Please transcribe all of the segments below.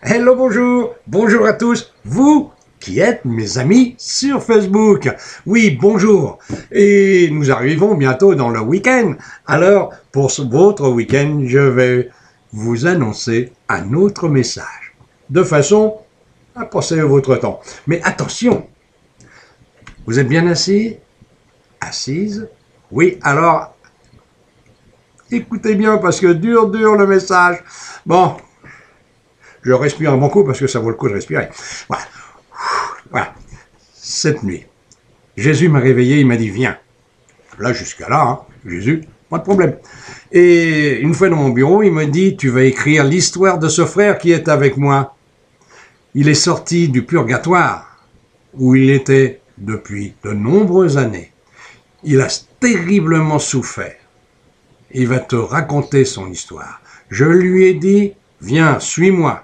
Hello, bonjour, bonjour à tous, vous qui êtes mes amis sur Facebook. Oui, bonjour. Et nous arrivons bientôt dans le week-end. Alors, pour votre week-end, je vais vous annoncer un autre message. De façon à passer votre temps. Mais attention, vous êtes bien assis? Assise? Oui, alors, écoutez bien parce que dur le message. Bon, je respire un bon coup parce que ça vaut le coup de respirer. Voilà. Voilà. Cette nuit, Jésus m'a réveillé, il m'a dit viens. Là, jusqu'à là, hein, Jésus, pas de problème. Et une fois dans mon bureau, il me dit tu vas écrire l'histoire de ce frère qui est avec moi. Il est sorti du purgatoire où il était depuis de nombreuses années. Il a terriblement souffert. Il va te raconter son histoire. Je lui ai dit viens, suis-moi.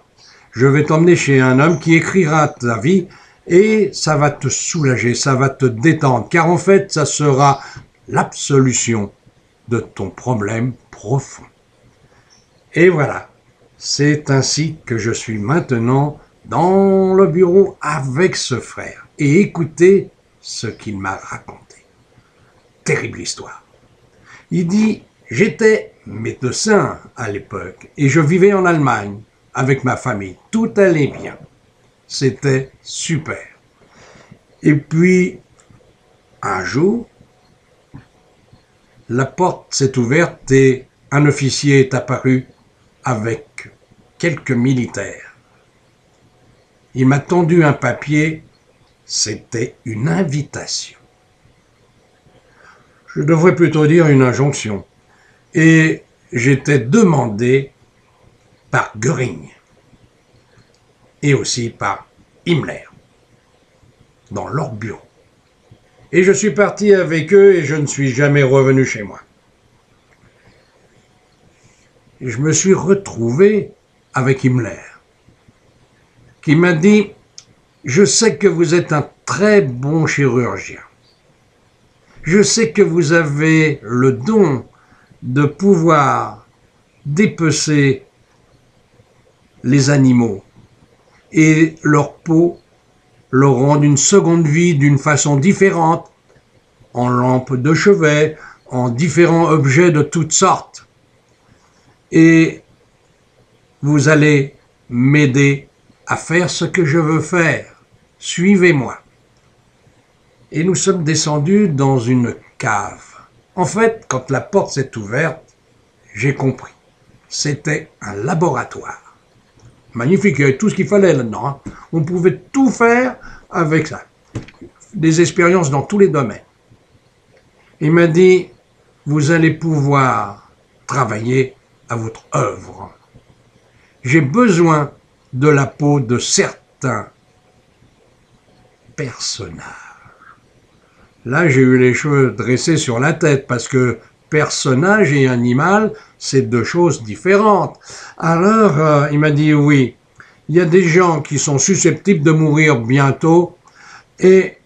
Je vais t'emmener chez un homme qui écrira ta vie et ça va te soulager, ça va te détendre, car en fait, ça sera l'absolution de ton problème profond. Et voilà, c'est ainsi que je suis maintenant dans le bureau avec ce frère. Et écoutez ce qu'il m'a raconté. Terrible histoire. Il dit, j'étais médecin à l'époque et je vivais en Allemagne avec ma famille. Tout allait bien. C'était super. Et puis, un jour, la porte s'est ouverte et un officier est apparu avec quelques militaires. Il m'a tendu un papier, c'était une invitation. Je devrais plutôt dire une injonction. Et j'étais demandé par Göring et aussi par Himmler dans leur bureau. Et je suis parti avec eux et je ne suis jamais revenu chez moi. Et je me suis retrouvé avec Himmler, qui m'a dit « Je sais que vous êtes un très bon chirurgien. Je sais que vous avez le don de pouvoir dépecer les animaux et leur peau leur rendre une seconde vie d'une façon différente, en lampes de chevet, en différents objets de toutes sortes. Et vous allez m'aider à faire ce que je veux faire. Suivez-moi. Et nous sommes descendus dans une cave. En fait, quand la porte s'est ouverte, j'ai compris. C'était un laboratoire. Magnifique, il y avait tout ce qu'il fallait là-dedans. Hein. On pouvait tout faire avec ça. Des expériences dans tous les domaines. Il m'a dit, vous allez pouvoir travailler à votre œuvre. J'ai besoin de la peau de certains personnages. Là, j'ai eu les cheveux dressés sur la tête parce que personnage et animal, c'est deux choses différentes. Alors, il m'a dit oui, il y a des gens qui sont susceptibles de mourir bientôt et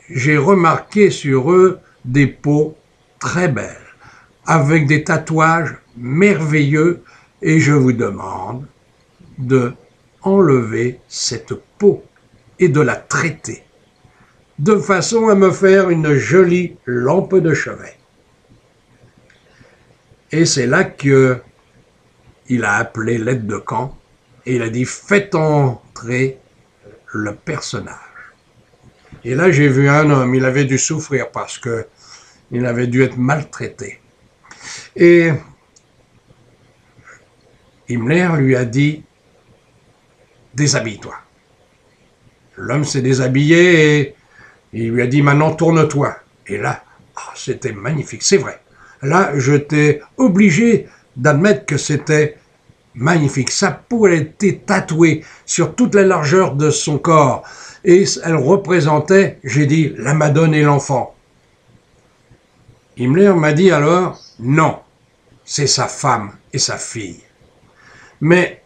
j'ai remarqué sur eux des peaux très belles, avec des tatouages merveilleux et je vous demande de enlever cette peau et de la traiter de façon à me faire une jolie lampe de chevet. Et c'est là qu'il a appelé l'aide de camp et il a dit faites entrer le personnage. Et là j'ai vu un homme, il avait dû souffrir parce que il avait dû être maltraité. Et Himmler lui a dit déshabille-toi. L'homme s'est déshabillé et il lui a dit maintenant tourne-toi. Et là, c'était magnifique, c'est vrai. Là, j'étais obligé d'admettre que c'était magnifique. Sa peau, elle était tatouée sur toute la largeur de son corps. Et elle représentait, j'ai dit, la Madone et l'enfant. Himmler m'a dit alors, non, c'est sa femme et sa fille. Mais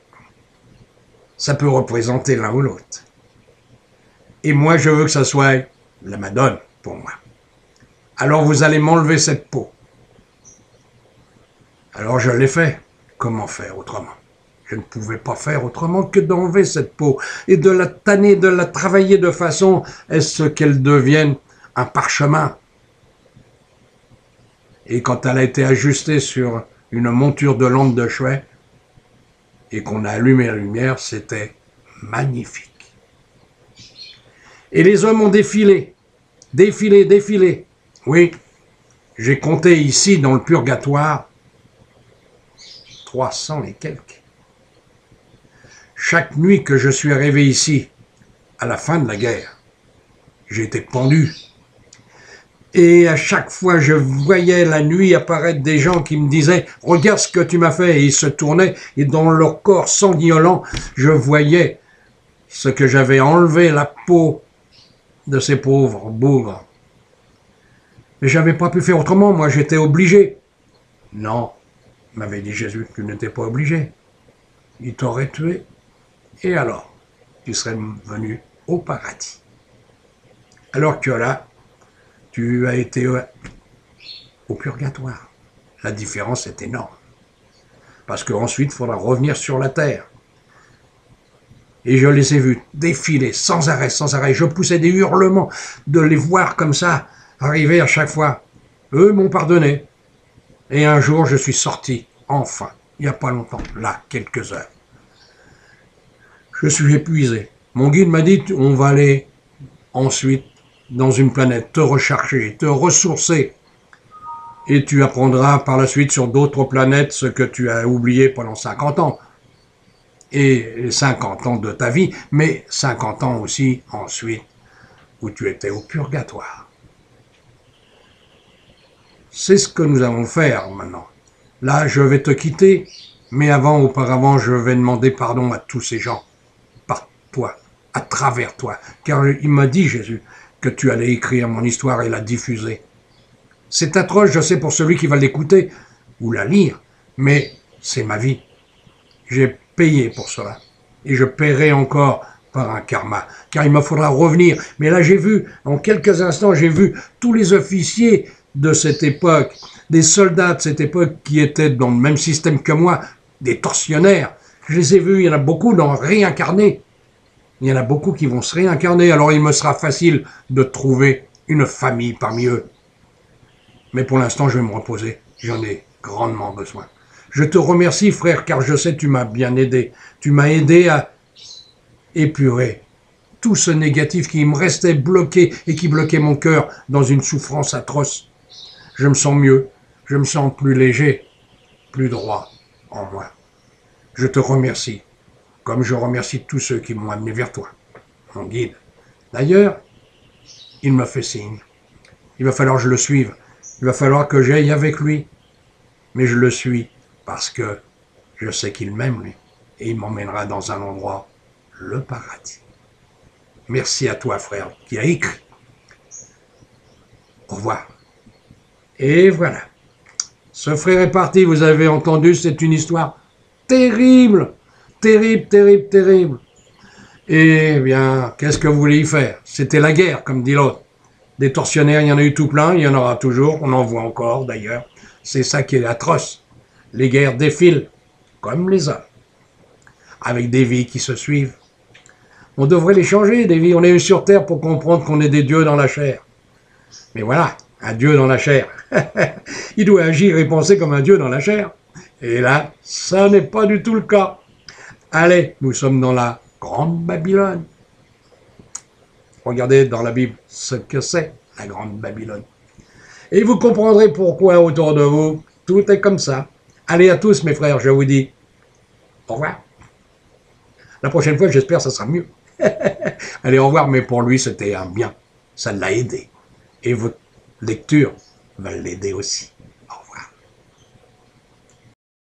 ça peut représenter l'un ou l'autre. Et moi, je veux que ça soit la Madone pour moi. Alors vous allez m'enlever cette peau. Alors je l'ai fait. Comment faire autrement? Je ne pouvais pas faire autrement que d'enlever cette peau et de la tanner, de la travailler de façon à ce qu'elle devienne un parchemin. Et quand elle a été ajustée sur une monture de lampe de chevet et qu'on a allumé la lumière, c'était magnifique. Et les hommes ont défilé, défilé, défilé. Oui, j'ai compté ici dans le purgatoire 300 et quelques. Chaque nuit que je suis arrivé ici, à la fin de la guerre, j'ai été pendu. Et à chaque fois, je voyais la nuit apparaître des gens qui me disaient « Regarde ce que tu m'as fait !» Et ils se tournaient, et dans leur corps sanguinolent, je voyais ce que j'avais enlevé, la peau de ces pauvres bougres. Mais j'avais pas pu faire autrement, moi j'étais obligé. Non, m'avait dit Jésus, tu n'étais pas obligé. Il t'aurait tué. Et alors, tu serais venu au paradis. Alors que là, tu as été au purgatoire. La différence est énorme. Parce qu'ensuite, il faudra revenir sur la terre. Et je les ai vus défiler sans arrêt, sans arrêt. Je poussais des hurlements de les voir comme ça, arriver à chaque fois. Eux m'ont pardonné. Et un jour, je suis sorti, enfin, il n'y a pas longtemps, là, quelques heures. Je suis épuisé. Mon guide m'a dit, on va aller ensuite dans une planète, te recharger, te ressourcer. Et tu apprendras par la suite sur d'autres planètes ce que tu as oublié pendant 50 ans. Et les 50 ans de ta vie, mais 50 ans aussi ensuite où tu étais au purgatoire. C'est ce que nous allons faire maintenant. Là, je vais te quitter, mais auparavant, je vais demander pardon à tous ces gens, par toi, à travers toi, car il m'a dit, Jésus, que tu allais écrire mon histoire et la diffuser. C'est atroce, je sais, pour celui qui va l'écouter ou la lire, mais c'est ma vie. J'ai payé pour cela, et je paierai encore par un karma, car il me faudra revenir. Mais là, j'ai vu, en quelques instants, j'ai vu tous les officiers de cette époque, des soldats de cette époque qui étaient dans le même système que moi, des tortionnaires. Je les ai vus, il y en a beaucoup dans réincarnés. Il y en a beaucoup qui vont se réincarner, alors il me sera facile de trouver une famille parmi eux. Mais pour l'instant, je vais me reposer. J'en ai grandement besoin. Je te remercie, frère, car je sais que tu m'as bien aidé. Tu m'as aidé à épurer tout ce négatif qui me restait bloqué et qui bloquait mon cœur dans une souffrance atroce. Je me sens mieux, je me sens plus léger, plus droit en moi. Je te remercie, comme je remercie tous ceux qui m'ont amené vers toi, mon guide. D'ailleurs, il me fait signe. Il va falloir que je le suive. Il va falloir que j'aille avec lui. Mais je le suis parce que je sais qu'il m'aime, lui. Et il m'emmènera dans un endroit, le paradis. Merci à toi, frère, qui a écrit. Au revoir. Et voilà. Ce frère est parti, vous avez entendu, c'est une histoire terrible. Terrible, terrible, terrible. Eh bien, qu'est-ce que vous voulez y faire? C'était la guerre, comme dit l'autre. Des tortionnaires, il y en a eu tout plein, il y en aura toujours, on en voit encore d'ailleurs. C'est ça qui est atroce. Les guerres défilent, comme les hommes, avec des vies qui se suivent. On devrait les changer, des vies. On est eu sur Terre pour comprendre qu'on est des dieux dans la chair. Mais voilà, un dieu dans la chair. Il doit agir et penser comme un dieu dans la chair. Et là, ça n'est pas du tout le cas. Allez, nous sommes dans la Grande Babylone. Regardez dans la Bible ce que c'est, la Grande Babylone. Et vous comprendrez pourquoi autour de vous, tout est comme ça. Allez à tous mes frères, je vous dis au revoir. La prochaine fois, j'espère que ça sera mieux. Allez, au revoir, mais pour lui, c'était un bien. Ça l'a aidé. Et votre lecture va l'aider aussi.